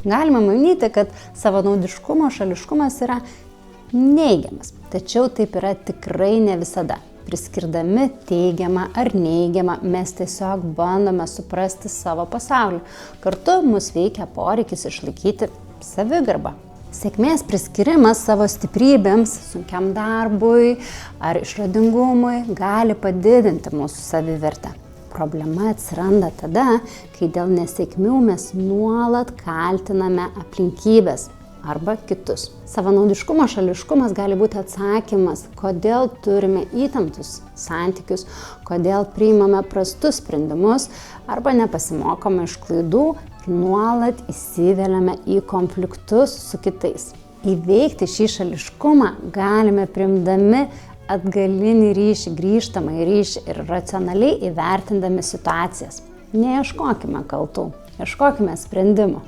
Galima manyti, kad savanaudiškumo šališkumas yra neigiamas, tačiau taip yra tikrai ne visada. Priskirdami teigiamą ar neigiamą, mes tiesiog bandome suprasti savo pasaulį. Kartu mus veikia poreikis išlaikyti savigarbą. Sėkmės priskirimas savo stiprybėms, sunkiam darbui ar išradingumui gali padidinti mūsų savivertę. Problema atsiranda tada, kai dėl nesėkmių mes nuolat kaltiname aplinkybės arba kitus. Savanaudiškumo šališkumas gali būti atsakymas, kodėl turime įtemptus santykius, kodėl priimame prastus sprendimus arba nepasimokome iš klaidų, nuolat įsiveliame į konfliktus su kitais. Įveikti šį šališkumą galime priimdami atgalinį ryšį, grįžtamąjį ryšį ir racionaliai įvertindami situacijas. Neieškokime kaltų, ieškokime sprendimų.